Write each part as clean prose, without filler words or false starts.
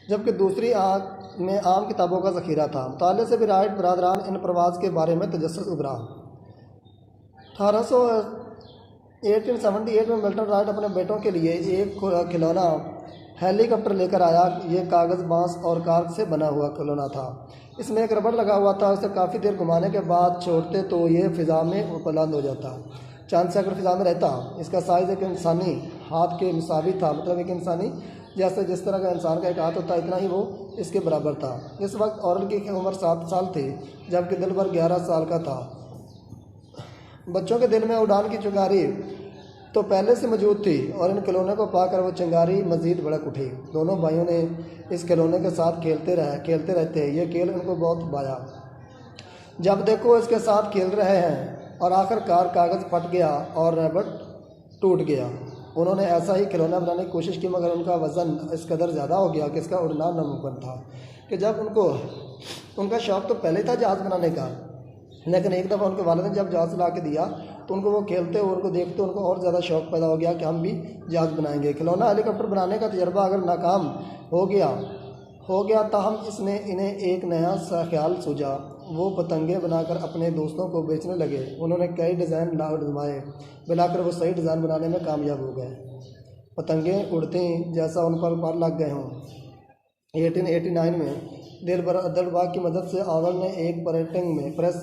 जबकि दूसरी आँख में आम किताबों का ज़ख़ीरा था। मुताले से भी राइट बरादरान इन प्रवाज़ के बारे में तजस्सुस उभरा। 1878 में मिल्टन राइट अपने बेटों के लिए एक खिलौना हेलीकॉप्टर लेकर आया। ये कागज़, बांस और कार्क से बना हुआ खिलौना था। इसमें एक रबड़ लगा हुआ था। उसे काफ़ी देर घुमाने के बाद छोड़ते तो ये फ़िज़ा में बुलंद हो जाता। चांद से अगर फ़िज़ा में रहता। इसका साइज़ एक इंसानी हाथ के मुसावी था, मतलब एक इंसानी जैसे जिस तरह का इंसान का एक हाथ होता है इतना ही वो इसके बराबर था। इस वक्त औरल की उम्र 7 साल थी, जबकि दिलबर 11 साल का था। बच्चों के दिल में उड़ान की चिंगारी तो पहले से मौजूद थी और इन खिलौने को पाकर वो चिंगारी मज़ीद भड़क उठी। दोनों भाइयों ने इस खिलौने के साथ खेलते रहते। ये खेल उनको बहुत भाया। जब देखो इसके साथ खेल रहे हैं और आखिरकार कागज़ फट गया और रबड़ टूट गया। उन्होंने ऐसा ही खिलौना बनाने की कोशिश की, मगर उनका वज़न इस कदर ज़्यादा हो गया कि इसका उड़ना नामुमकिन था। कि जब उनका शौक़ तो पहले ही था जहाज़ बनाने का, लेकिन एक दफ़ा उनके वालिद ने जब जहाज़ ला के दिया तो उनको वो खेलते और उनको देखते उनको और ज़्यादा शौक़ पैदा हो गया कि हम भी जहाज़ बनाएंगे। खिलौना हेलीकॉप्टर बनाने का तजर्बा अगर नाकाम हो गया ताहम इसने इन्हें एक नया सा ख्याल सूझा। वो पतंगे बनाकर अपने दोस्तों को बेचने लगे। उन्होंने कई डिज़ाइन आजमाए, मिलाकर वो सही डिज़ाइन बनाने में कामयाब हो गए। पतंगे उड़ती जैसा उन पर पर लग गए हों। 1889 में दिलबर अब्दुल की मदद से ऑरल ने एक प्रिंटिंग में प्रेस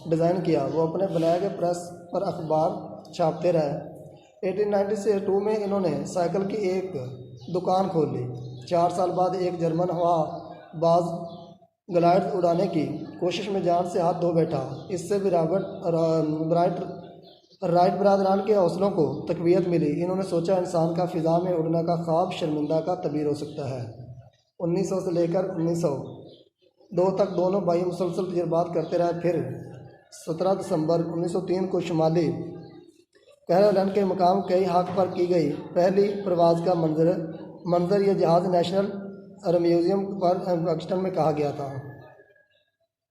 डिज़ाइन किया। वो अपने बनाए गए प्रेस पर अखबार छापते रहे। 1892 में इन्होंने साइकिल की एक दुकान खोल ली। 4 साल बाद एक जर्मन हवाबाज ग्लाइड उड़ाने की कोशिश में जान से हाथ धो बैठा। इससे भी राइट बरादरान के हौसलों को तक़वियत मिली। इन्होंने सोचा इंसान का फ़िज़ा में उड़ने का ख्वाब शर्मिंदा का तबीर हो सकता है। 1900 से लेकर 1902 तक दोनों भाई मुसलसल तजर्बात करते रहे। फिर 17 दिसंबर 1903 को शुमाली कैरोलिना के मकाम कई हाक पर की गई पहली प्रवाज़ का मंजर यह जहाज़ नेशनल म्यूज़ियम पर पाकिस्तान में कहा गया था।